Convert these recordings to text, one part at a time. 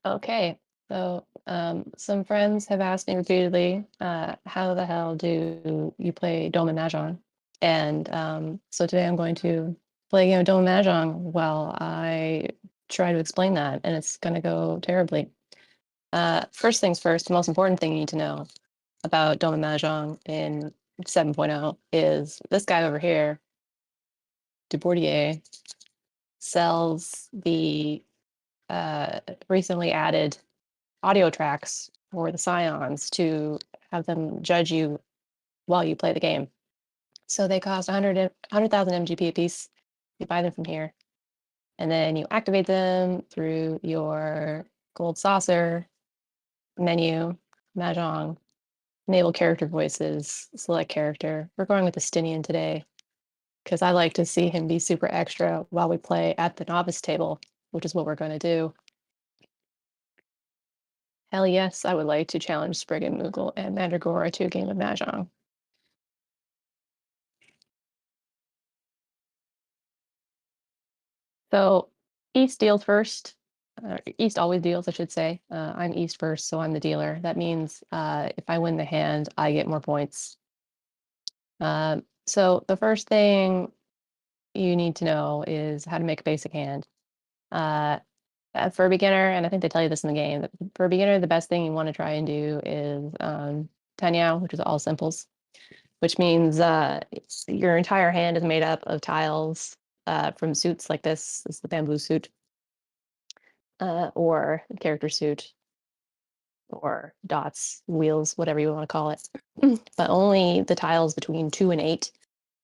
Okay, so some friends have asked me repeatedly, how the hell do you play Doman Mahjong? And so today I'm going to play a game of Doman Mahjong while I try to explain that, and it's going to go terribly. First things first, the most important thing you need to know about Doman Mahjong in 7.0 is this guy over here, Dubourdier, sells the recently added audio tracks for the scions to have them judge you while you play the game. So they cost 100,000 MGP a piece. You buy them from here. And then you activate them through your gold saucer menu, Mahjong, enable character voices, select character. We're going with Estinien today because I like to see him be super extra while we play at the novice table, which is what we're going to do. Hell yes, I would like to challenge Spriggan, Moogle, and Mandragora to a game of Mahjong. So East deals first. East always deals, I should say. I'm East first, so I'm the dealer. That means if I win the hand, I get more points. So the first thing you need to know is how to make a basic hand. For a beginner, and I think they tell you this in the game, for a beginner, the best thing you want to try and do is Tanyao, which is all simples, which means your entire hand is made up of tiles from suits like this. This is the bamboo suit. Or character suit, or dots, wheels, whatever you want to call it. But only the tiles between 2 and 8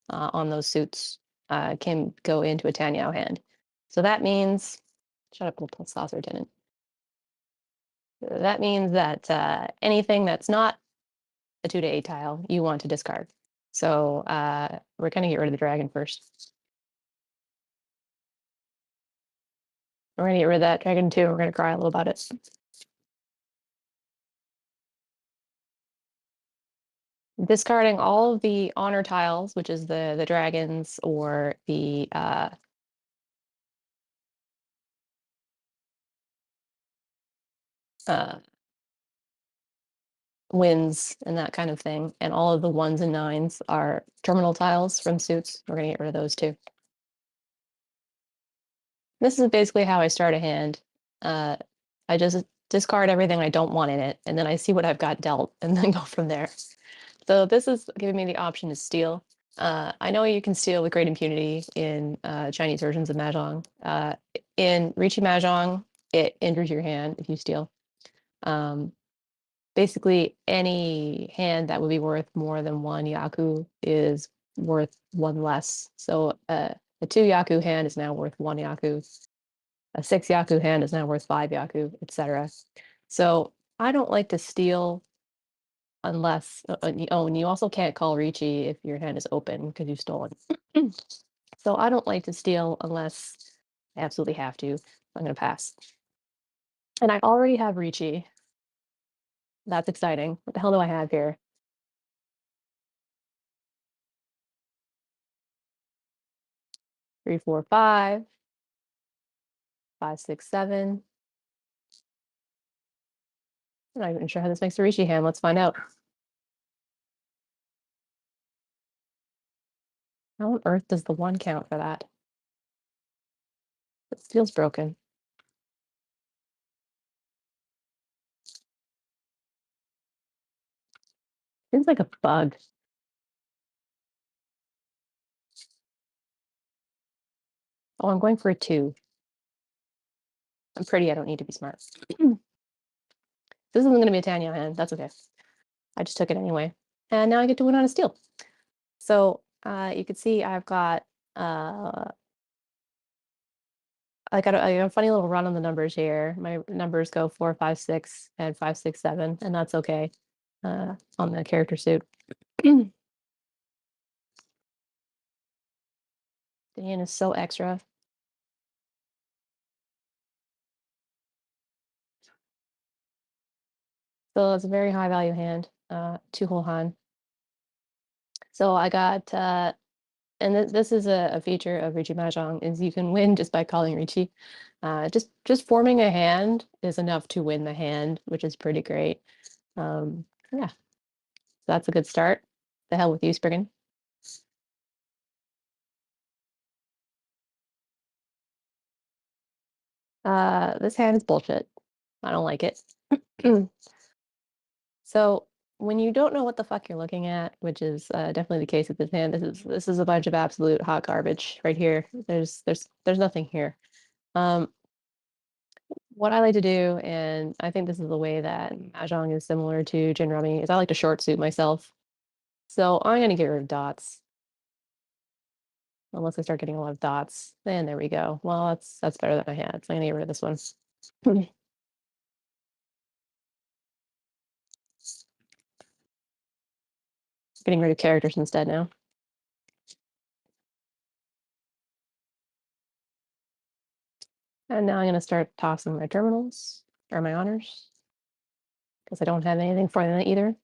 on those suits can go into a Tanyao hand. So that means, shut up, little saucer tenant. That means that anything that's not a 2 to 8 tile, you want to discard. So we're going to get rid of the dragon first. We're going to get rid of that dragon too. We're going to cry a little about it. Discarding all of the honor tiles, which is the dragons or the wins and that kind of thing. And all of the 1s and 9s are terminal tiles from suits. We're going to get rid of those too. This is basically how I start a hand. I just discard everything I don't want in it, and then I see what I've got dealt, and then go from there. So this is giving me the option to steal. I know you can steal with great impunity in Chinese versions of Mahjong. In Riichi Mahjong, it injures your hand if you steal. Basically, any hand that would be worth more than 1 Yaku is worth 1 less. So a 2 Yaku hand is now worth 1 Yaku. A 6 Yaku hand is now worth 5 Yaku, etc. So I don't like to steal unless, oh, and you also can't call Riichi if your hand is open because you've stolen. So I don't like to steal unless I absolutely have to. I'm going to pass. And I already have Riichi. That's exciting. What the hell do I have here? 3, 4, 5, 5, 6, 7. I'm not even sure how this makes a Riichi hand. Let's find out. How on earth does the 1 count for that? It feels broken. Feels like a bug. Oh, I'm going for a 2. I'm pretty. I don't need to be smart. This isn't going to be a Tanya hand. That's okay. I just took it anyway. And now I get to win on a steal. So you can see I've got I got a funny little run on the numbers here. My numbers go 4, 5, 6, and 5, 6, 7, and that's okay on the character suit. Dan is so extra. So it's a very high value hand, 2 whole han. So I got and this is a feature of Riichi Mahjong, is you can win just by calling Riichi. Just forming a hand is enough to win the hand, which is pretty great. Yeah, so that's a good start. The hell with you, Spriggan. This hand is bullshit. I don't like it. So when you don't know what the fuck you're looking at, which is definitely the case with this hand, this is a bunch of absolute hot garbage right here. There's nothing here. What I like to do, and I think this is the way that Mahjong is similar to Gin Rummy, is I like to short suit myself. So I'm gonna get rid of dots. Unless I start getting a lot of dots. Then there we go. Well, that's better than I had. So I'm gonna get rid of this one. Getting rid of characters instead now. And now I'm gonna start tossing my terminals or my honors. Because I don't have anything for them either.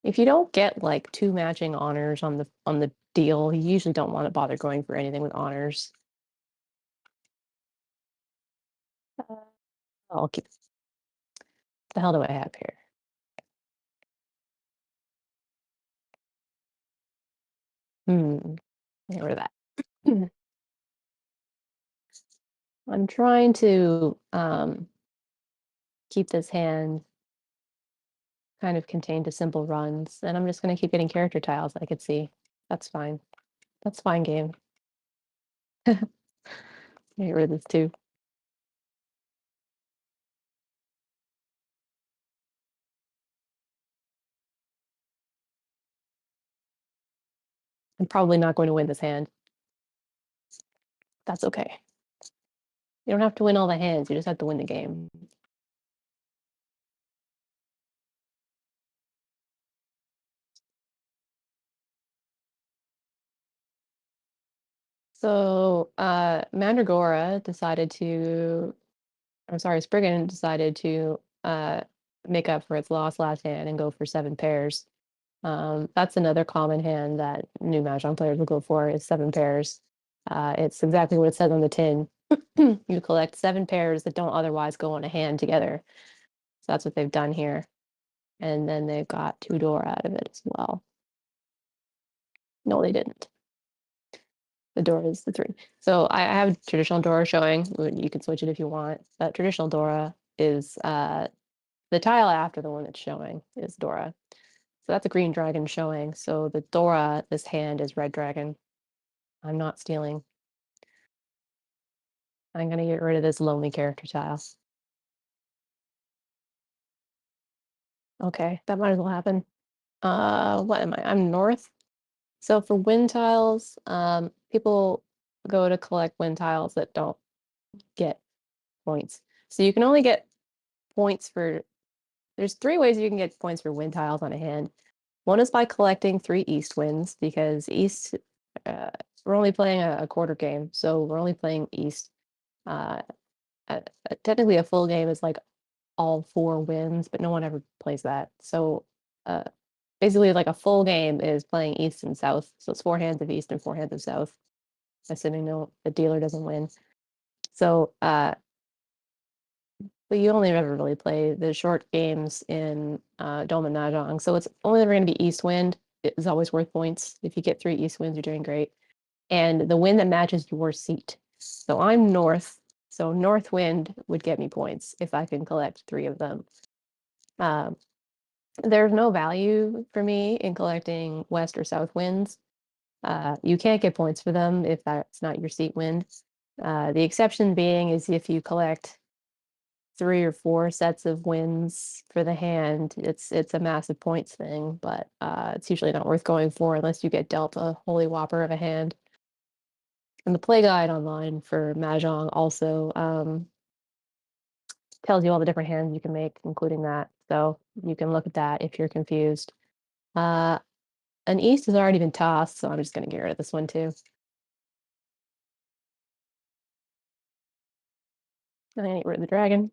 If you don't get like 2 matching honors on the deal, you usually don't want to bother going for anything with honors. I'll keep. The hell do I have here? Get rid of that. I'm trying to keep this hand kind of contained to simple runs, and I'm just going to keep getting character tiles I could see. That's fine. That's fine, game. Get rid of this too. I'm probably not going to win this hand. That's okay. You don't have to win all the hands, you just have to win the game. So Mandragora decided to, I'm sorry, Spriggan decided to make up for its loss last hand and go for 7 pairs. That's another common hand that new Mahjong players will go for is 7 pairs. It's exactly what it says on the tin. You collect 7 pairs that don't otherwise go on a hand together. So that's what they've done here. And then they've got 2 Dora out of it as well. No, they didn't. The Dora is the 3. So I have traditional Dora showing. You can switch it if you want. But traditional Dora is the tile after the one that's showing is Dora. So that's a green dragon showing. So the Dora, this hand is red dragon. I'm not stealing. I'm gonna get rid of this lonely character tile. Okay, that might as well happen. What am I? I'm north. So for wind tiles, people go to collect wind tiles that don't get points. So you can only get points for, there's 3 ways you can get points for wind tiles on a hand. One is by collecting 3 east winds, because east, we're only playing a quarter game, so we're only playing east. Technically a full game is like all 4 wins, but no one ever plays that. So uh, basically like a full game is playing east and south. So it's 4 hands of east and 4 hands of south, assuming the dealer doesn't win. So but you only ever really play the short games in Doman Mahjong. So it's only ever going to be east wind. It's always worth points. If you get 3 east winds, you're doing great. And the wind that matches your seat. So I'm north. So north wind would get me points if I can collect 3 of them. There's no value for me in collecting west or south winds. You can't get points for them if that's not your seat wind. The exception being is if you collect 3 or 4 sets of wins for the hand, it's a massive points thing, but it's usually not worth going for unless you get dealt a holy whopper of a hand. And the play guide online for Mahjong also tells you all the different hands you can make, including that. So you can look at that if you're confused. An east has already been tossed, so I'm just going to get rid of this one too. I'm going to get rid of the dragon.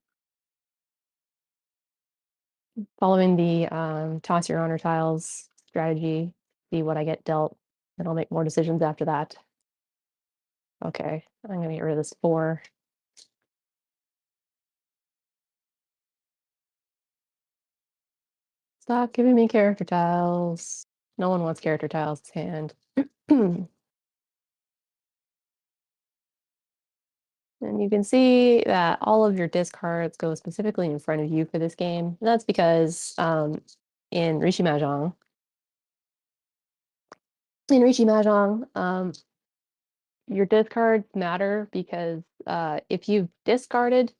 Following the toss your honor tiles strategy, see what I get dealt. and I'll make more decisions after that. Okay, I'm gonna get rid of this 4. Stop giving me character tiles. No one wants character tiles in hand. And you can see that all of your discards go specifically in front of you for this game. And that's because in Riichi Mahjong, your discards matter because if you've discarded,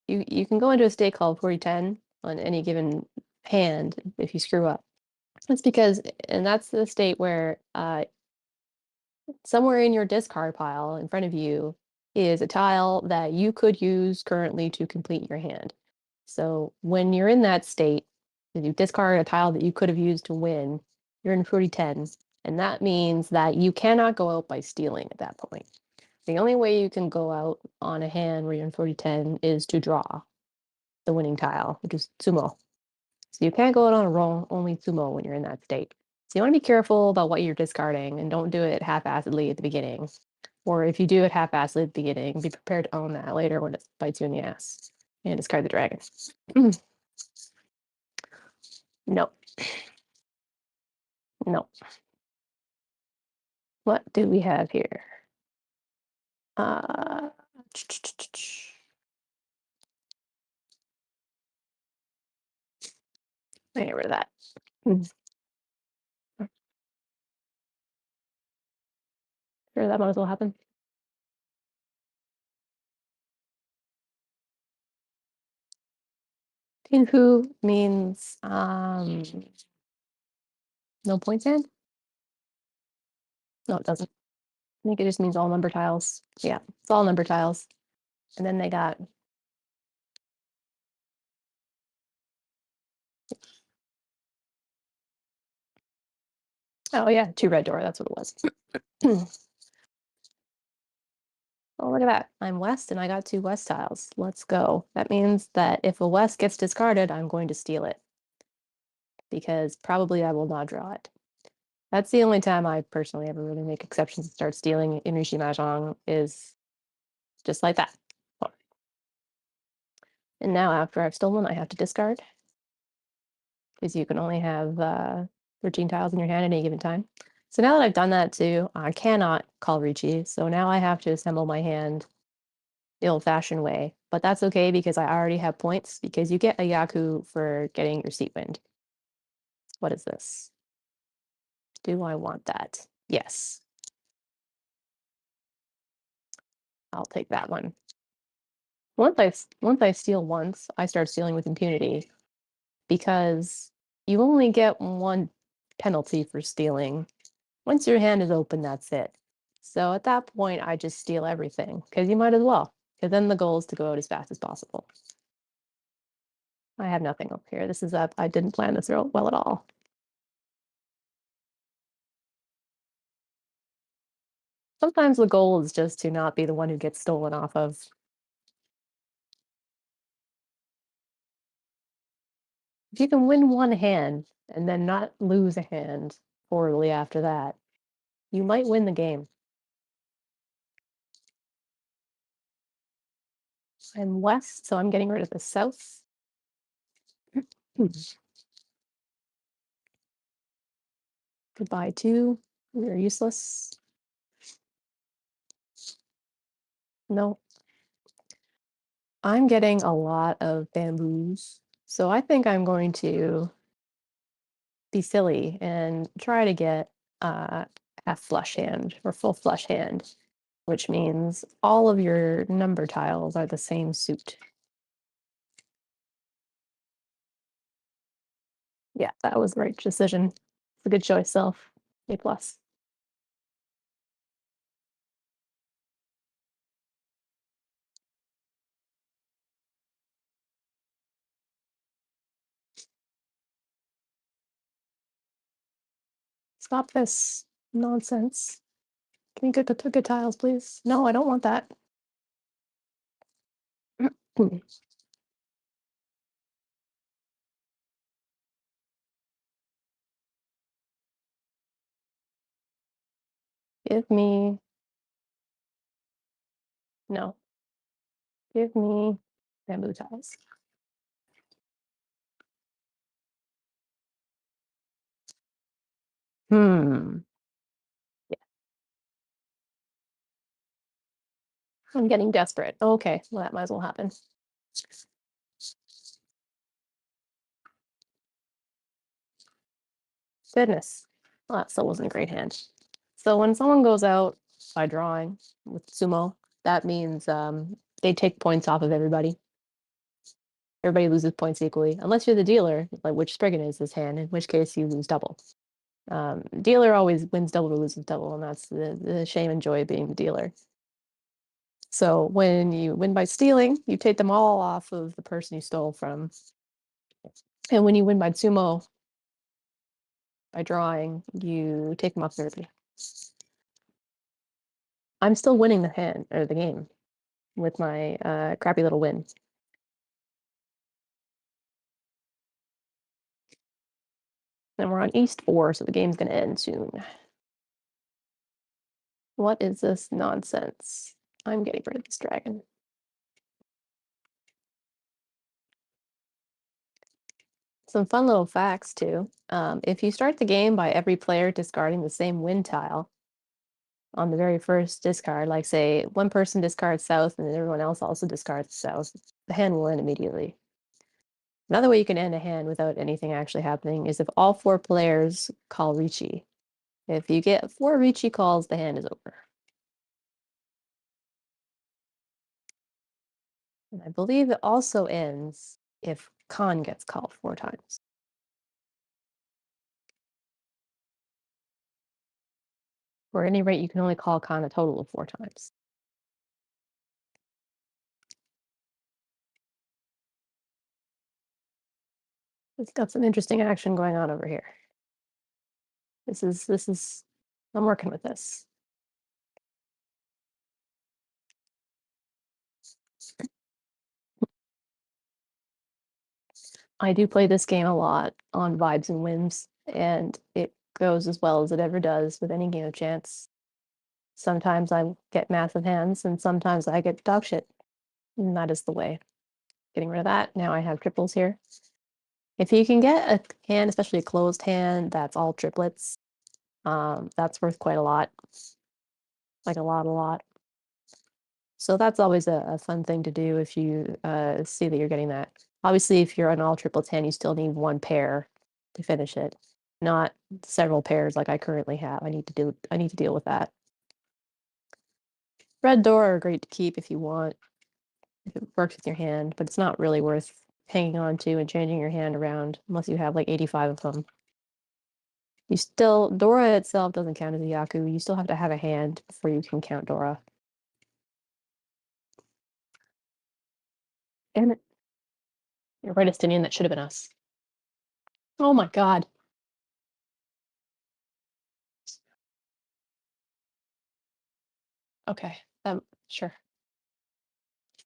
you can go into a state called 4010 on any given hand if you screw up. That's because, and that's the state where somewhere in your discard pile in front of you is a tile that you could use currently to complete your hand. So when you're in that state, if you discard a tile that you could have used to win, you're in 4010, and that means that you cannot go out by stealing at that point. The only way you can go out on a hand where you're in 4010 is to draw the winning tile, which is sumo. So you can't go out on a roll, only sumo when you're in that state. So you want to be careful about what you're discarding and don't do it half-assedly at the beginning. Or if you do it half-assedly at the beginning, be prepared to own that later when it bites you in the ass. And discard the dragon. No. No. What do we have here? I get rid of that. Sure, that might as well happen. Tinhu means no points in? No, it doesn't. I think it just means all number tiles. Yeah, it's all number tiles. And then they got oh yeah, 2 red door, that's what it was. Oh, look at that. I'm west and I got 2 west tiles. Let's go. That means that if a west gets discarded, I'm going to steal it. Because probably I will not draw it. That's the only time I personally ever really make exceptions and start stealing in Riichi Mahjong is just like that. And now after I've stolen, I have to discard. Because you can only have 13 tiles in your hand at any given time. So now that I've done that too, I cannot call Riichi. So now I have to assemble my hand the old-fashioned way. But that's okay because I already have points because you get a Yaku for getting your seat wind. What is this? Do I want that? Yes. I'll take that one. Once I steal once, I start stealing with impunity because you only get 1 penalty for stealing. Once your hand is open, that's it. So at that point, I just steal everything because you might as well. Because then the goal is to go out as fast as possible. I have nothing up here. This is up. I didn't plan this well at all. Sometimes the goal is just to not be the one who gets stolen off of. If you can win 1 hand and then not lose a hand horribly after that, you might win the game. I'm west, so I'm getting rid of the south. Goodbye, 2. You're useless. No. I'm getting a lot of bamboos, so I think I'm going to be silly and try to get half flush hand or full flush hand, which means all of your number tiles are the same suit. Yeah, that was the right decision. It's a good choice, Self. A plus. Stop this nonsense. Can you get the good tiles, please? No, I don't want that. Give me... No. Give me bamboo tiles. Yeah. I'm getting desperate. Okay, well, that might as well happen. Goodness. Well, that still wasn't a great hand. So when someone goes out by drawing with sumo, that means they take points off of everybody. Everybody loses points equally, unless you're the dealer, like which Spriggan is this hand, in which case you lose double. Dealer always wins double or loses double, and that's the shame and joy of being the dealer. So when you win by stealing, you take them all off of the person you stole from. And when you win by sumo, by drawing, you take them off everybody. I'm still winning the hand or the game with my crappy little win. And we're on East 4, so the game's gonna end soon. What is this nonsense? I'm getting rid of this dragon. Some fun little facts too. If you start the game by every player discarding the same win tile on the very first discard, like say one person discards south and then everyone else also discards south, the hand will end immediately. Another way you can end a hand without anything actually happening is if all 4 players call Riichi. If you get 4 Riichi calls, the hand is over. And I believe it also ends if Khan gets called 4 times. Or at any rate, you can only call Khan a total of 4 times. It's got some interesting action going on over here. This is, I'm working with this. I do play this game a lot on vibes and whims, and it goes as well as it ever does with any game of chance. Sometimes I get massive hands, and sometimes I get dog shit. And that is the way. Getting rid of that. Now I have triples here. If you can get a hand, especially a closed hand, that's all triplets, that's worth quite a lot. Like a lot. So that's always a fun thing to do if you see that you're getting that. Obviously, if you're an all triplets hand, you still need 1 pair to finish it, not several pairs like I currently have. I need to deal with that. Red door are great to keep if you want, if it works with your hand, but it's not really worth hanging on to and changing your hand around unless you have like 85 of them. You still, Dora itself doesn't count as a Yaku. You still have to have a hand before you can count Dora. Damn it. You're right, Estinien, that should have been us. Oh my god. Okay, sure.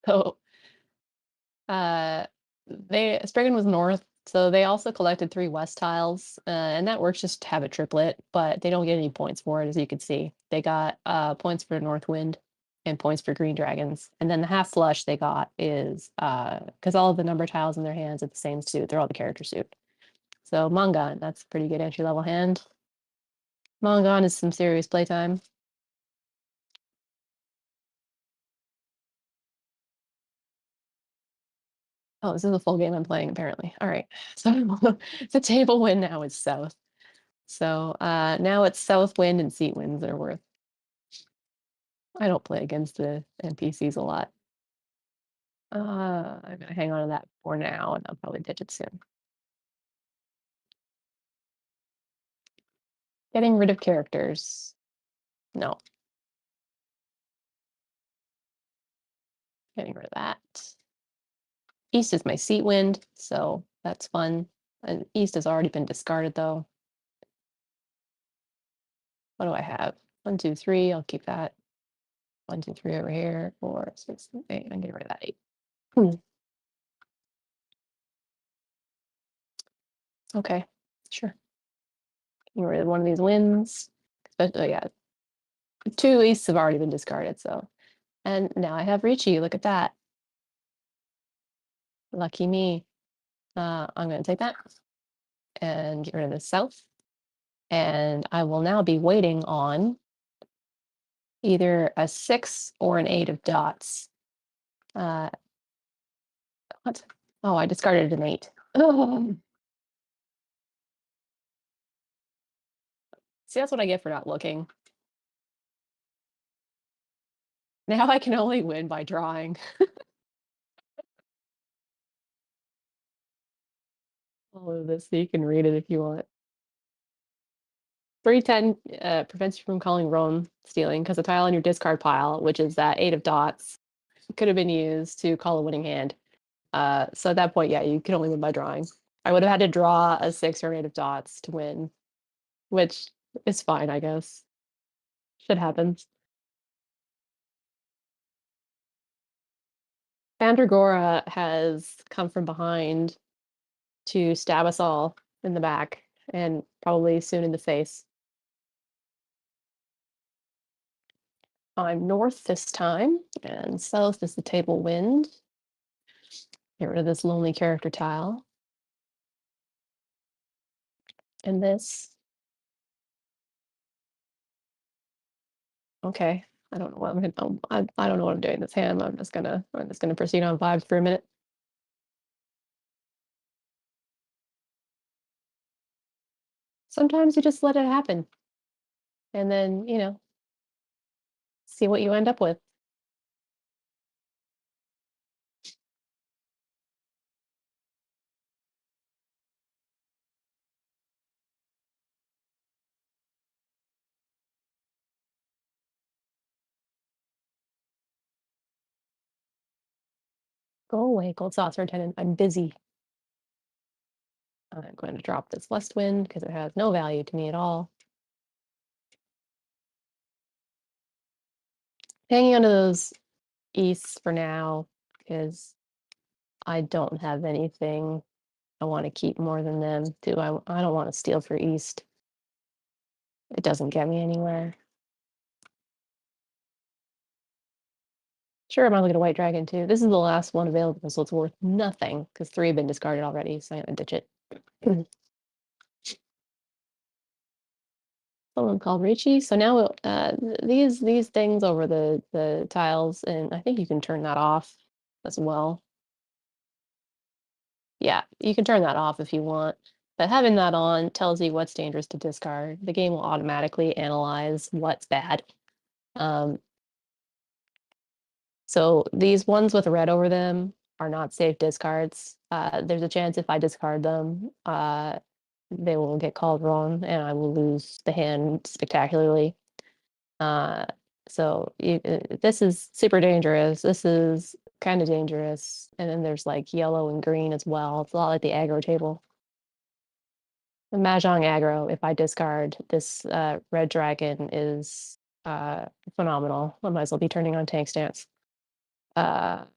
So, Spriggan was north, so they also collected 3 west tiles, and that works just to have a triplet, but they don't get any points for it, as you can see. They got points for North Wind and points for green dragons, and then the half flush they got is because all of the number tiles in their hands are the same suit. They're all the character suit. So Mangan, that's a pretty good entry level hand. Mangan is some serious playtime. Oh, this is a full game I'm playing, apparently. All right. So the table win now is south. So now it's south wind and seat winds that are worth. I don't play against the NPCs a lot. I'm gonna hang on to that for now, and I'll probably ditch it soon. Getting rid of characters. No. Getting rid of that. East is my seat wind, so that's fun. And East has already been discarded though. What do I have? 1, 2, 3. I'll keep that. 1, 2, 3 over here. 4, 6, 8. I'm getting rid of that 8. Okay, sure. Getting rid of one of these wins. Especially, yeah. 2 easts have already been discarded, so. And now I have Riichi, look at that. Lucky me. I'm gonna take that and get rid of the south. And I will now be waiting on either a 6 or an 8 of dots. What? Oh, I discarded an 8. Oh. See, that's what I get for not looking. Now I can only win by drawing. All of this, so you can read it if you want. 310 prevents you from calling Roan stealing because the tile on your discard pile, which is that 8 of dots, could have been used to call a winning hand. So at that point, yeah, you can only win by drawing. I would have had to draw a 6 or an 8 of dots to win, which is fine, I guess. Shit happens. Vandragora has come from behind to stab us all in the back and probably soon in the face. I'm north this time, and south is the table wind. Get rid of this lonely character tile. And this. Okay, I don't know what I'm gonna. I don't know what I'm doing this hand. I'm just gonna proceed on vibes for a minute. Sometimes you just let it happen, and then see what you end up with. Go away, Gold Saucer Tenant. I'm busy. I'm going to drop this West Wind because it has no value to me at all. Hanging onto those easts for now because I don't have anything I want to keep more than them. I don't want to steal for east. It doesn't get me anywhere. Sure, I'm gonna get a white dragon too. This is the last one available, so it's worth nothing because 3 have been discarded already, so I'm gonna ditch it. Someone called Riichi. So now these things over the tiles, and I think you can turn that off as well. Yeah, you can turn that off if you want. But having that on tells you what's dangerous to discard. The game will automatically analyze what's bad. So these ones with red over them are not safe discards. There's a chance if I discard them, they will get called wrong and I will lose the hand spectacularly. So this is super dangerous. This is kind of dangerous. And then there's like yellow and green as well. It's a lot like the aggro table. The Mahjong aggro, if I discard this red dragon, is phenomenal. I might as well be turning on tank stance. I'm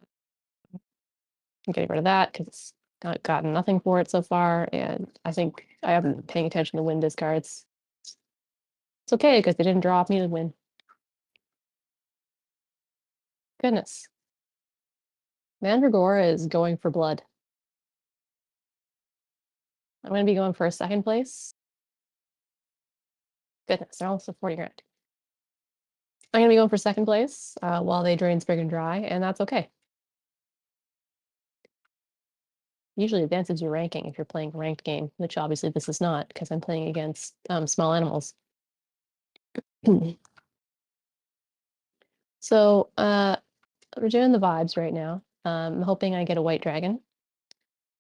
getting rid of that because it's gotten nothing for it so far, and I think I haven't been paying attention to win discards. It's okay because they didn't draw off me to win. Goodness. Mandragora is going for blood. I'm going to be going for a second place. Goodness, they're almost at 40 grand. I'm going to be going for second place while they drain Sprig and Dry, and that's okay. Usually advances your ranking if you're playing a ranked game, which obviously this is not because I'm playing against small animals. So we're doing the vibes right now. I'm hoping I get a white dragon.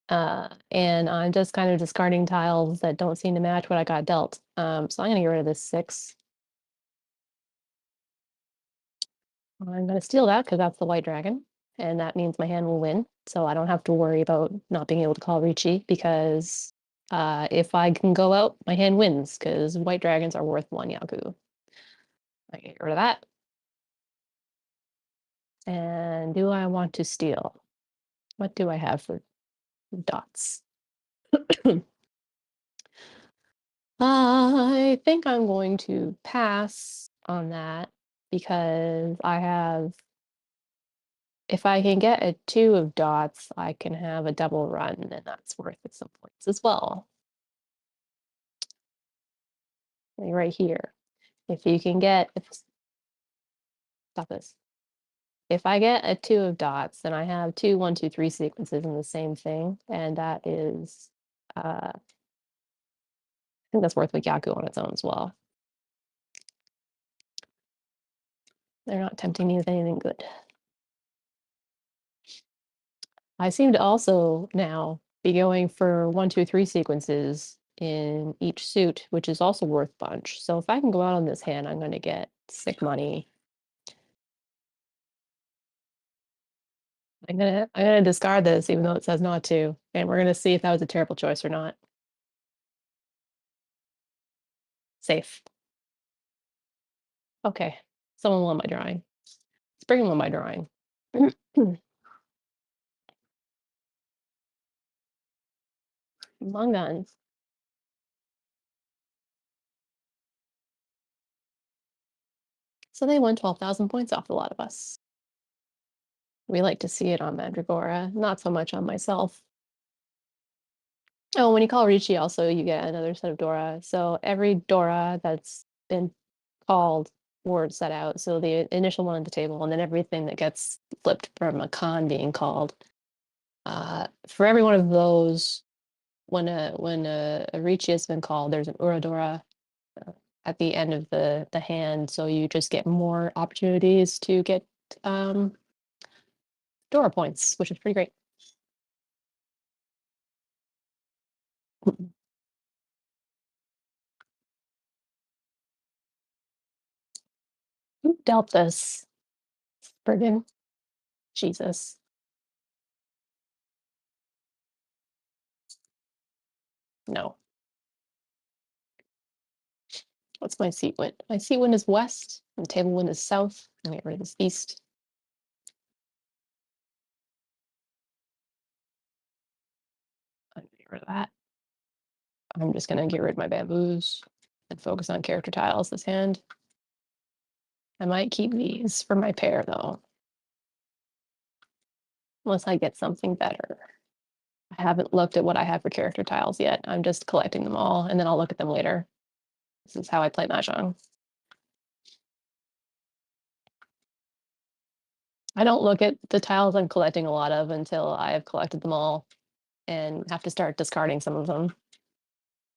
And I'm just kind of discarding tiles that don't seem to match what I got dealt. So I'm going to get rid of this 6. I'm going to steal that because that's the white dragon. And that means my hand will win. So I don't have to worry about not being able to call Riichi because if I can go out, my hand wins because white dragons are worth 1 Yaku. I get rid of that. And do I want to steal? What do I have for dots? I think I'm going to pass on that because I have, if I can get a 2 of dots, I can have a double run, and that's worth it some points as well. Like right here. If you can get, stop this. If I get a 2 of dots, then I have 2, 1, 2, 3 sequences in the same thing, and that is, I think that's worth Wikyaku on its own as well. They're not tempting me with anything good. I seem to also now be going for 1, 2, 3 sequences in each suit, which is also worth bunch. So if I can go out on this hand, I'm going to get sick money. I'm gonna discard this, even though it says not to, and we're gonna see if that was a terrible choice or not. Safe. Okay, someone won my drawing. Spring won my drawing. Long guns. So they won 12,000 points off a lot of us. We like to see it on Mandragora, not so much on myself. Oh, when you call Riichi, also you get another set of Dora. So every Dora that's been called word set out. So the initial one on the table, and then everything that gets flipped from a con being called. For every one of those, when a Riichi has been called, there's an Uradora at the end of the hand, so you just get more opportunities to get Dora points, which is pretty great. Who dealt this? Friggin' Jesus. No. What's my seat wind? My seat wind is west, and table wind is south. I'm gonna get rid of this east. I'm gonna get rid of that. I'm just gonna get rid of my bamboos and focus on character tiles this hand. I might keep these for my pair though. Unless I get something better. I haven't looked at what I have for character tiles yet. I'm just collecting them all, and then I'll look at them later. This is how I play Mahjong. I don't look at the tiles I'm collecting a lot of until I have collected them all and have to start discarding some of them.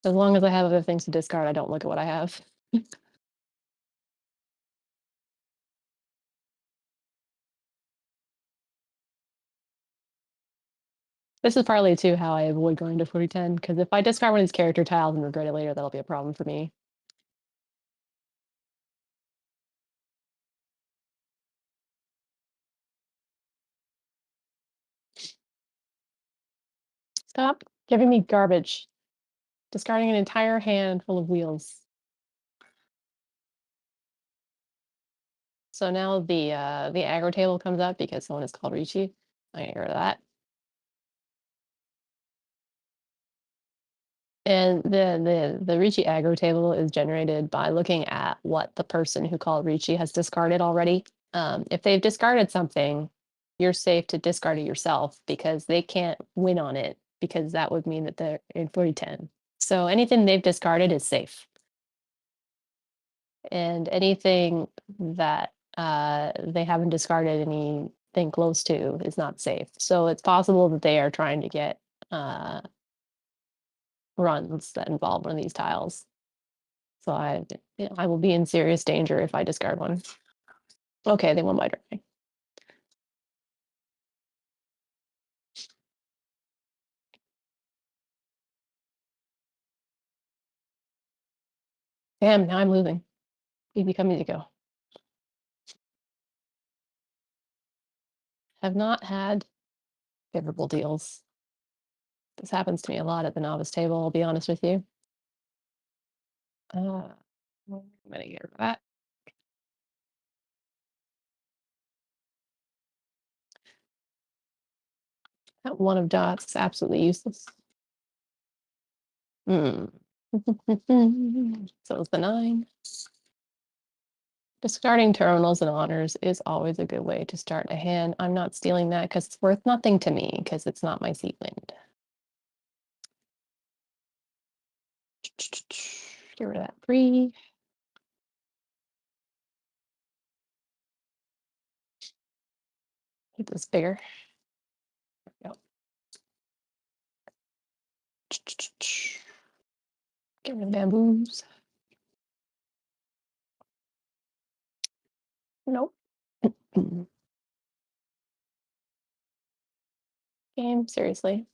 As long as I have other things to discard, I don't look at what I have. This is partly too how I avoid going to 4010, because if I discard one of these character tiles and regret it later, that'll be a problem for me. Stop giving me garbage. Discarding an entire hand full of wheels. So now the aggro table comes up because someone is called Riichi. I'm gonna get rid of that. And the Riichi aggro table is generated by looking at what the person who called Riichi has discarded already. If they've discarded something, you're safe to discard it yourself because they can't win on it, because that would mean that they're in 4010. So anything they've discarded is safe. And anything that they haven't discarded anything close to is not safe. So it's possible that they are trying to get runs that involve one of these tiles. So I will be in serious danger if I discard one. Okay, they won my drawing. Damn, now I'm losing. You become easy go. Have not had favorable deals. This happens to me a lot at the novice table, I'll be honest with you. I'm gonna get rid of that. That one of dots is absolutely useless. So it's the 9. Discarding terminals and honors is always a good way to start a hand. I'm not stealing that because it's worth nothing to me because it's not my seat wind. Get rid of that 3. Keep this bigger. There we go. Get rid of bamboos. Nope. Game, seriously.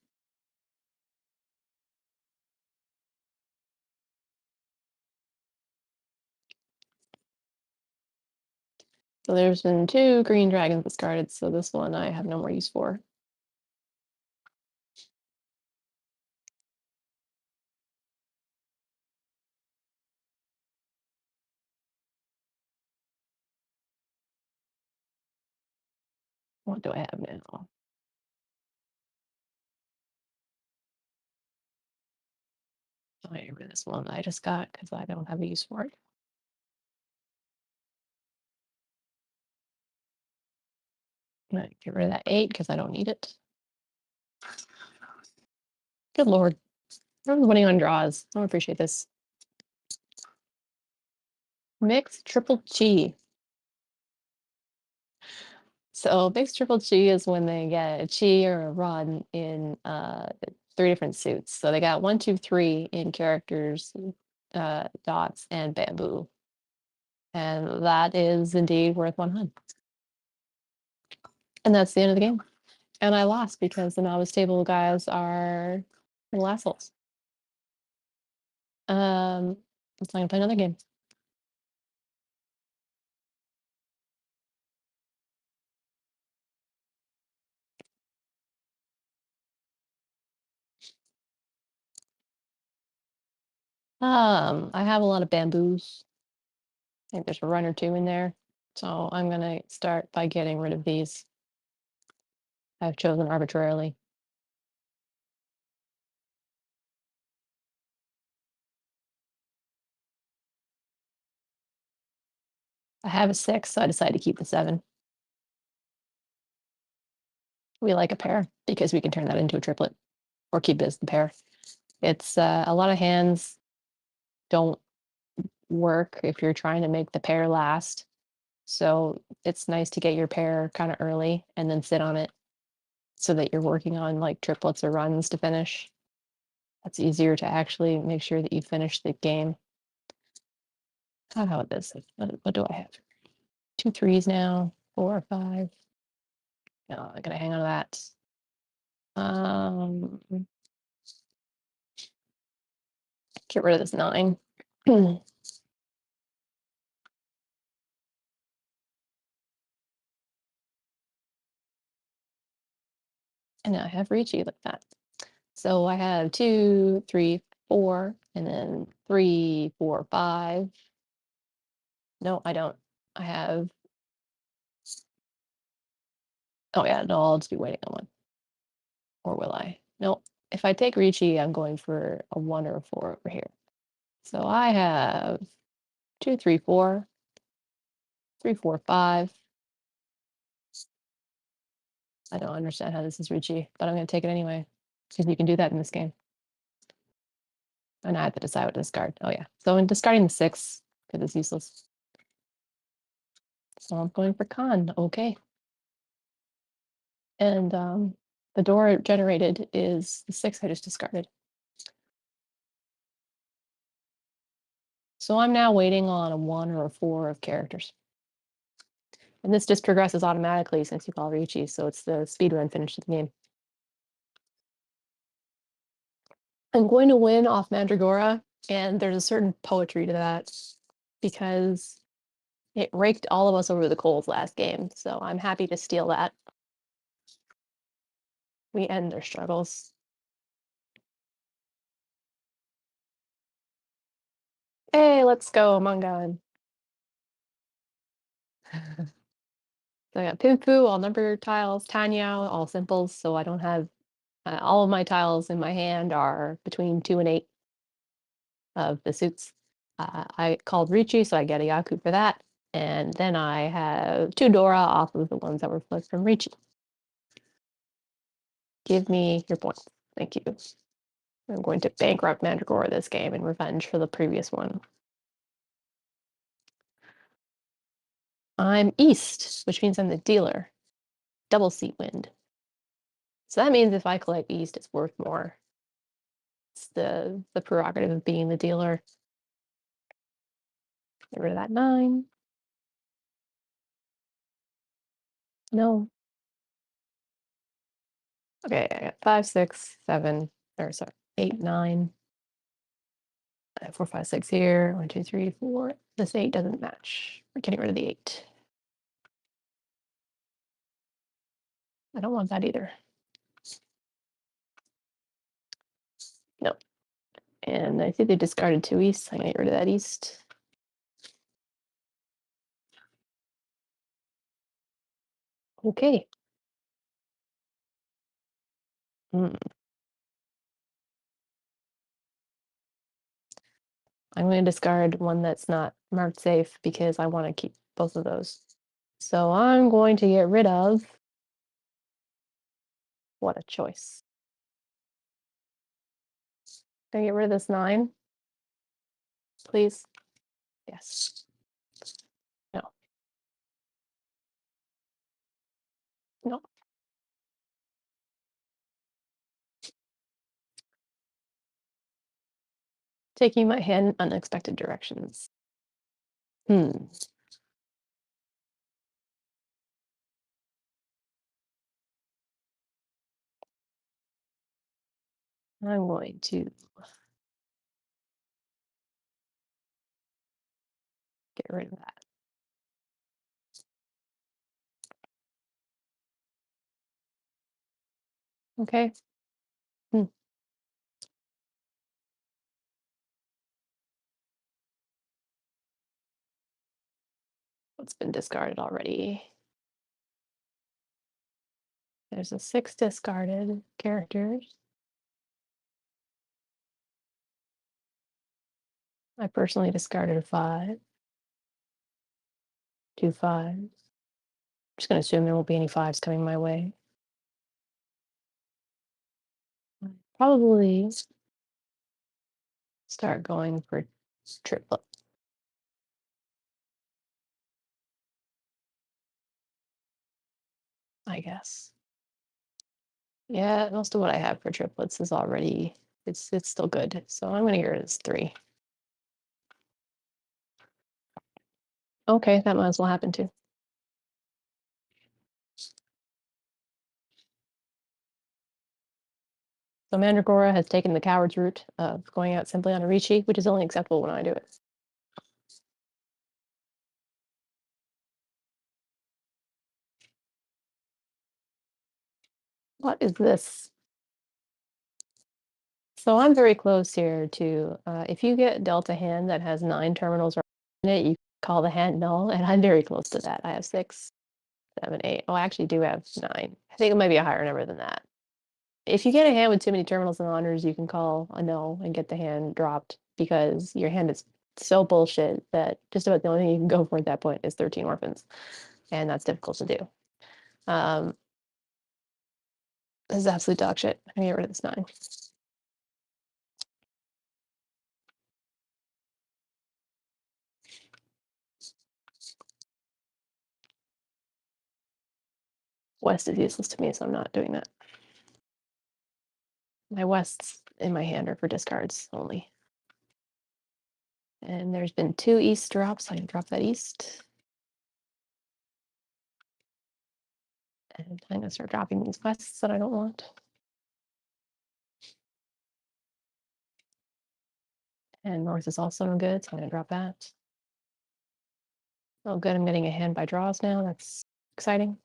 So there's been 2 green dragons discarded, so this one I have no more use for. What do I have now? Oh, I get rid of this one I just got because I don't have a use for it. I'm gonna get rid of that 8 because I don't need it. Good lord. Everyone's winning on draws. I don't appreciate this. Mixed triple chi. So mixed triple chi is when they get a chi or a run in 3 different suits. So they got 1, 2, 3 in characters, dots, and bamboo. And that is indeed worth 100. And that's the end of the game. And I lost because the novice table guys are little assholes. Let's not gonna play another game. I have a lot of bamboos. I think there's a run or 2 in there. So I'm gonna start by getting rid of these. I've chosen arbitrarily. I have a 6, so I decided to keep the 7. We like a pair because we can turn that into a triplet or keep it as the pair. It's a lot of hands don't work if you're trying to make the pair last. So it's nice to get your pair kind of early and then sit on it so that you're working on like triplets or runs to finish. That's easier to actually make sure that you finish the game. How about this? What do I have? 2 3s now, 4 5. No, I'm gonna hang on to that. Get rid of this 9. And now I have Riichi like that. So I have 2 3 4 and then 3 4 5. No, I don't. I have. Oh yeah, no, I'll just be waiting on one. Or will I? No. If I take Riichi, I'm going for a 1 or a 4 over here. So I have 2 3 4 3 4 5. I don't understand how this is Riichi, but I'm going to take it anyway because you can do that in this game. And I have to decide what to discard. Oh yeah. So in discarding the 6 because it's useless. So I'm going for Khan. Okay. And the door generated is the 6 I just discarded. So I'm now waiting on a 1 or a 4 of characters. And this just progresses automatically since you call Riichi, so it's the speedrun finish of the game. I'm going to win off Mandragora, and there's a certain poetry to that because it raked all of us over the coals last game, so I'm happy to steal that. We end their struggles. Hey, let's go, Mangan. So I got Pinfu, all number tiles, Tanyao, all simples, so I don't have all of my tiles in my hand are between 2 and 8 of the suits. I called Riichi, so I get a Yaku for that. And then I have 2 Dora off of the ones that were flipped from Riichi. Give me your points. Thank you. I'm going to bankrupt Mandragora this game in revenge for the previous one. I'm East, which means I'm the dealer. Double seat wind. So that means if I collect East, it's worth more. It's the prerogative of being the dealer. Get rid of that 9. No. Okay, I got 5, 6, 7, or sorry, 8, 9. 4, 5, 6 here. 1, 2, 3, 4. This 8 doesn't match. We're getting rid of the 8. I don't want that either. No. And I think they discarded 2 East. I'm gonna get rid of that East. Okay. I'm going to discard one that's not marked safe because I want to keep both of those. So I'm going to get rid of. What a choice. Can I get rid of this 9? Please? Yes. No. No. Taking my hand in unexpected directions. I'm going to get rid of that. Okay. What's been discarded already? There's a 6 discarded characters. I personally discarded a 5. 2 5s. I'm just going to assume there won't be any 5s coming my way. Probably start going for triplet. I guess. Yeah, most of what I have for triplets is already, it's still good. So I'm gonna get rid of this 3. Okay, that might as well happen too. So Mandragora has taken the coward's route of going out simply on a Riichi, which is only acceptable when I do it. What is this? So I'm very close here to, if you get dealt a hand that has 9 terminals in it, you call the hand null, and I'm very close to that. I have 6, 7, 8. Oh, I actually do have 9. I think it might be a higher number than that. If you get a hand with too many terminals and honors, you can call a null and get the hand dropped because your hand is so bullshit that just about the only thing you can go for at that point is 13 orphans, and that's difficult to do. This is absolute dog shit. I'm gonna get rid of this 9. West is useless to me, so I'm not doing that. My Wests in my hand are for discards only. And there's been 2 East drops. I can drop that East. And I'm gonna start dropping these Wests that I don't want. And North is also no good, so I'm gonna drop that. Oh, good, I'm getting a hand by draws now. That's exciting.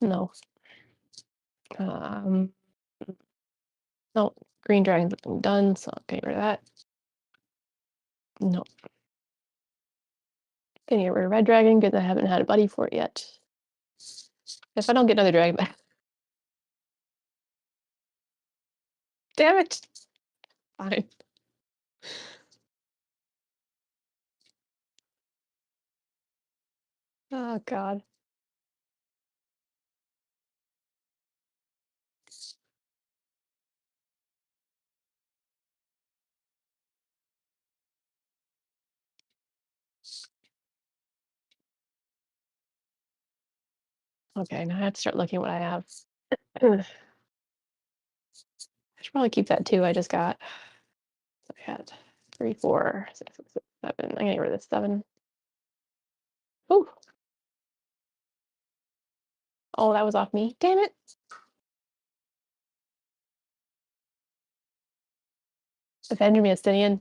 No. No, green dragons have been done, so I'm getting rid of that. No. Getting rid of red dragon because I haven't had a buddy for it yet. If I don't get another dragon back. Damn it. Fine. Oh God. Okay, now I have to start looking at what I have. I should probably keep that 2 I just got. So I had 3, 4, 6, 7. I'm gonna get rid of this 7. Oh, oh, that was off me. Damn it. Avenge me, Estinien.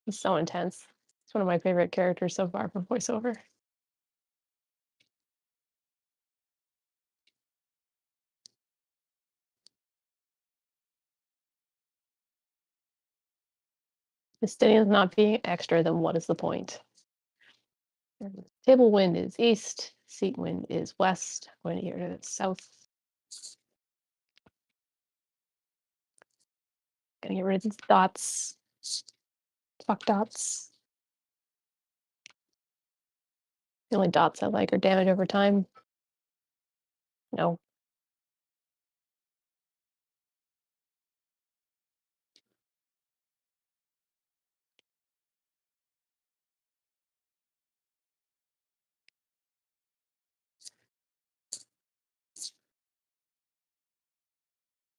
He's so intense. It's one of my favorite characters so far from voiceover. Estinien's not being extra, then what is the point? Table wind is east, seat wind is west. I'm going to get rid of south. Gonna get rid of these dots. Fuck dots. The only dots I like are damage over time. No.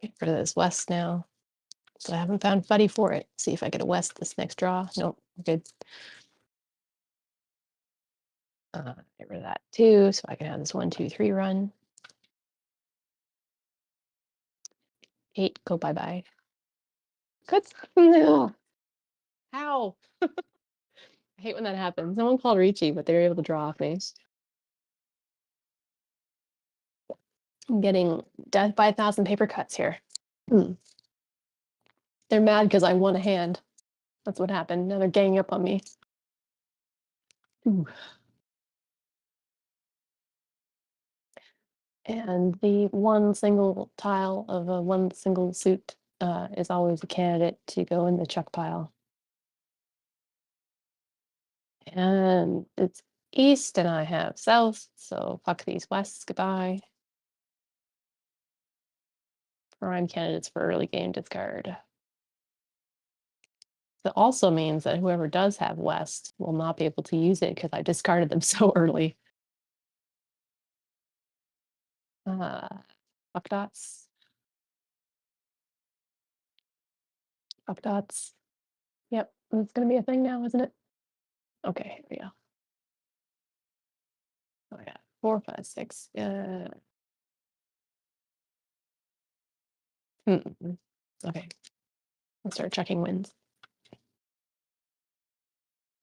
Get rid of this west now. So I haven't found Buddy for it. See if I get a west this next draw. Nope, we're good. Get rid of that too, so I can have this 1, 2, 3 run. 8, go bye-bye. Good. How? I hate when that happens. Someone called Riichi, but they were able to draw off me. I'm getting death by 1,000 paper cuts here. They're mad because I won a hand. That's what happened. Now they're ganging up on me. Ooh. And the one single tile of a one single suit is always a candidate to go in the chuck pile. And it's east and I have south, so fuck these wests, goodbye. Prime candidates for early game discard. That also means that whoever does have west will not be able to use it because I discarded them so early. Fuck dots. Fuck dots. Yep, it's gonna be a thing now, isn't it? Okay, here we go. Oh yeah, 4, 5, 6. Okay, let's start checking wins.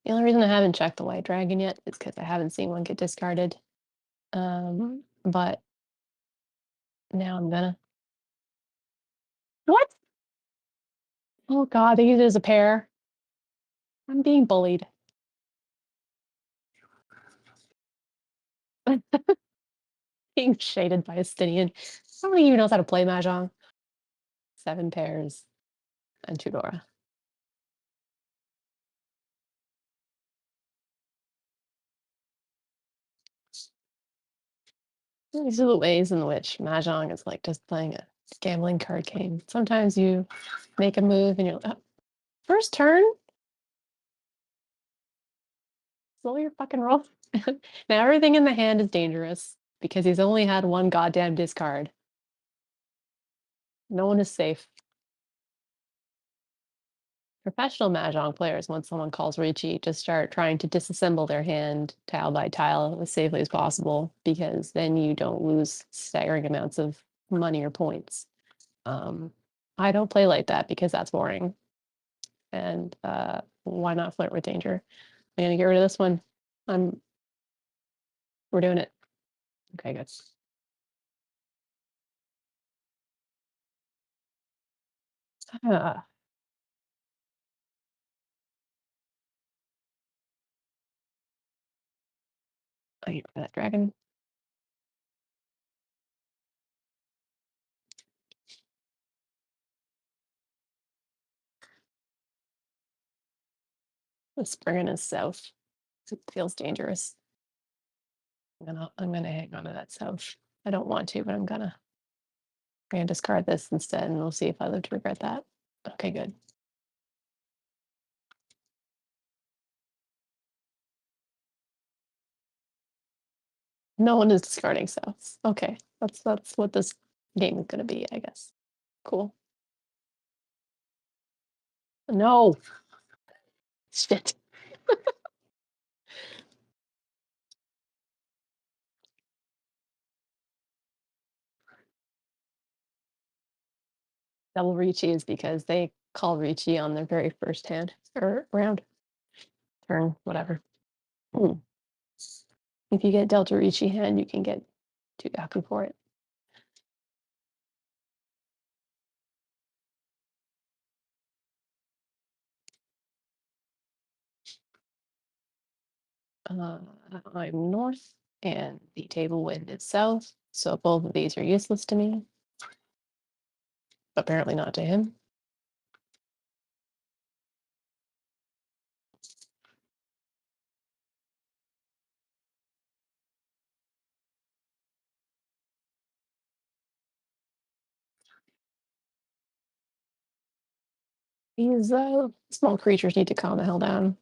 The only reason I haven't checked the white dragon yet is because I haven't seen one get discarded. But now I'm gonna. What? Oh God, they use it as a pair. I'm being bullied. Being shaded by Estinien. I don't think he even knows how to play Mahjong. 7 pairs and Tudora. These are the ways in which Mahjong is like just playing a gambling card game. Sometimes you make a move and you're like, oh, first turn? Slow your fucking roll. Now everything in the hand is dangerous because he's only had one goddamn discard. No one is safe. Professional Mahjong players, once someone calls Riichi, just start trying to disassemble their hand tile by tile as safely as possible because then you don't lose staggering amounts of money or points. I don't play like that because that's boring. And why not flirt with danger? I'm gonna get rid of this one. We're doing it. Okay, good. Ah, I get rid of that dragon. The spring is south. It feels dangerous. I'm gonna hang on to that south. I don't want to, but I'm gonna discard this instead, and we'll see if I live to regret that. Okay, good. No one is discarding souths. Okay, that's what this game is gonna be, I guess. Cool. No. Shit. Double Riichi is because they call Riichi on their very first hand or round, turn, whatever. If you get Delta Riichi hand, you can get 2 Gaku for it. I'm north, and the table wind is south, so both of these are useless to me. Apparently not to him. These small creatures need to calm the hell down.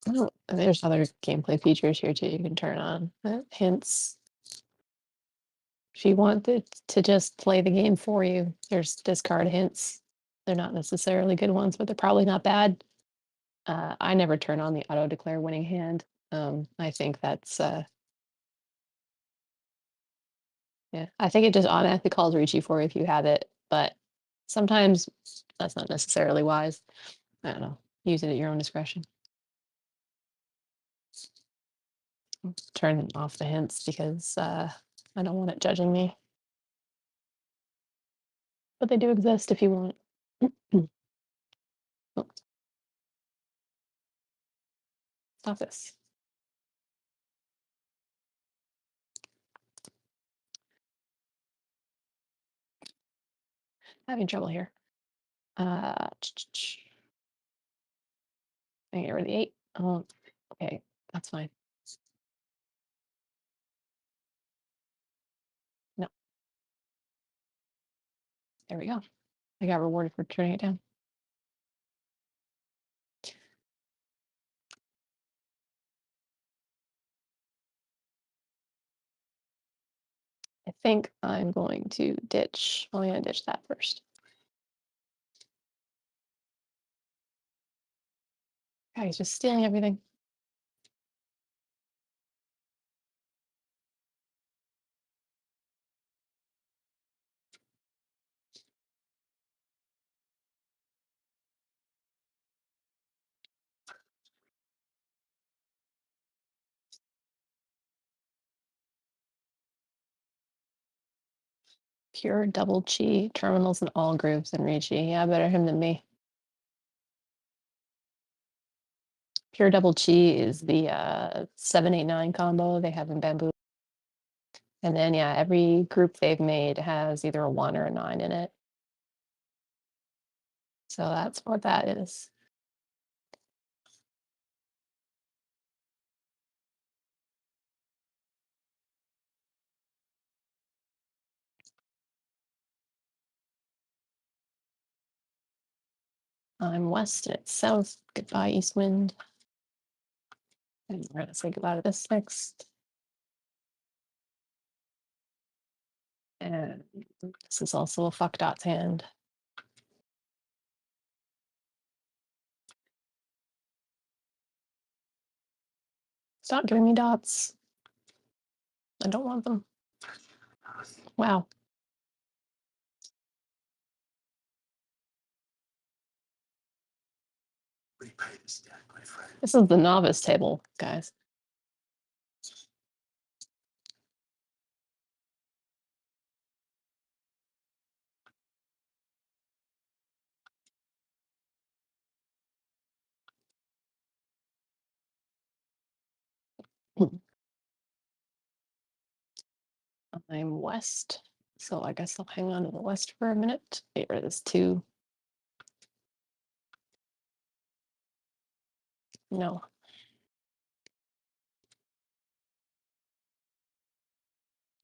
Oh, there's other gameplay features here too you can turn on. Hints. If you want to just play the game for you, there's discard hints. They're not necessarily good ones, but they're probably not bad. I never turn on the auto declare winning hand. I think that's yeah, I think it just automatically calls Riichi for you if you have it, but sometimes that's not necessarily wise. I don't know. Use it at your own discretion. Turn off the hints because I don't want it judging me. But they do exist if you want. Oh, stop this. Having trouble here. I get rid of the 8. Oh, okay, that's fine. No, there we go. I got rewarded for turning it down. I think I'm going to ditch. I'm going to ditch that first. God, he's just stealing everything. Pure double chi terminals in all groups in Riichi. Yeah, better him than me. Pure double chi is the 789 combo they have in Bamboo. And then yeah, every group they've made has either a 1 or a 9 in it. So that's what that is. I'm west and it's south. Goodbye, east wind. And we're gonna say goodbye to this next. And this is also a fuck dots hand. Stop giving me dots. I don't want them. Wow. This is the novice table, guys. I'm west, So I guess I'll hang on to the west for a minute. Get rid of this 2. No.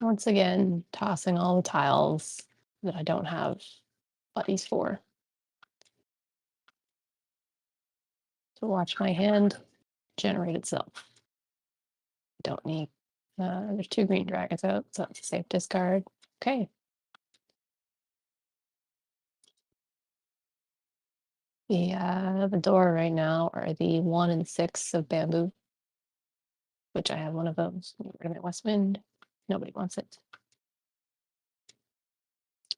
Once again, tossing all the tiles that I don't have buddies for. To watch my hand generate itself. Don't need, there's 2 green dragons out, so that's a safe discard. Okay. The door right now are the 1 and 6 of bamboo, which I have one of those. Get rid of my west wind. Nobody wants it.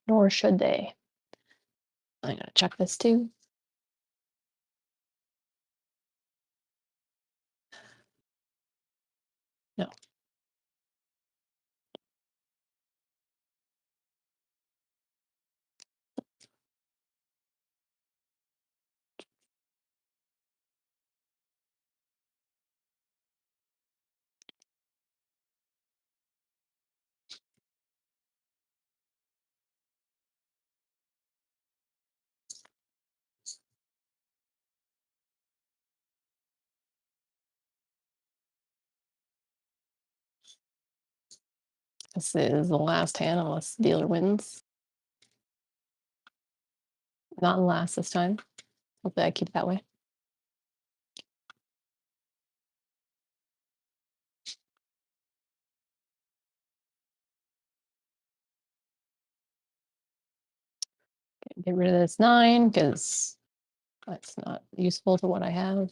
Nor should they. I'm gonna check this too. No. This is the last hand unless the dealer wins. Not last this time. Hopefully I keep it that way. Get rid of this 9 because that's not useful to what I have.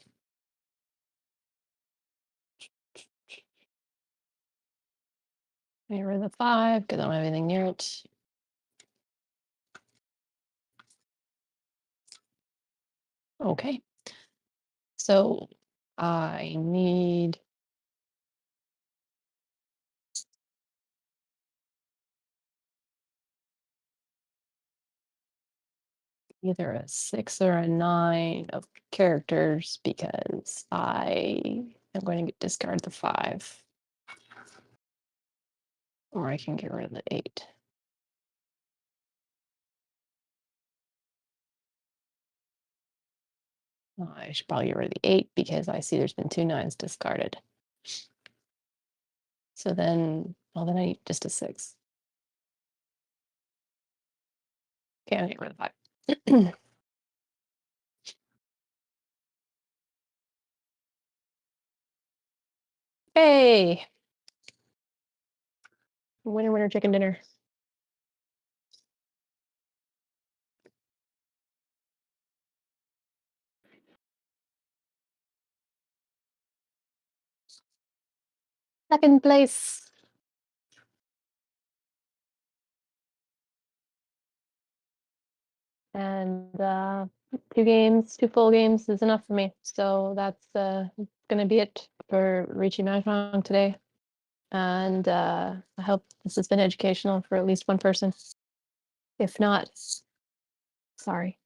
Get rid of the 5 because I don't have anything near it. Okay. So I need either a 6 or a 9 of characters because I am going to discard the 5. Or I can get rid of the 8. I should probably get rid of the 8 because I see there's been 2 9s discarded. So then, well, then I need just a 6. Okay, I'll get rid of 5. Hey! Winner, winner, chicken dinner. Second place. And 2 full games is enough for me. So that's gonna be it for Riichi Mahjong today. And I hope this has been educational for at least one person. If not, sorry.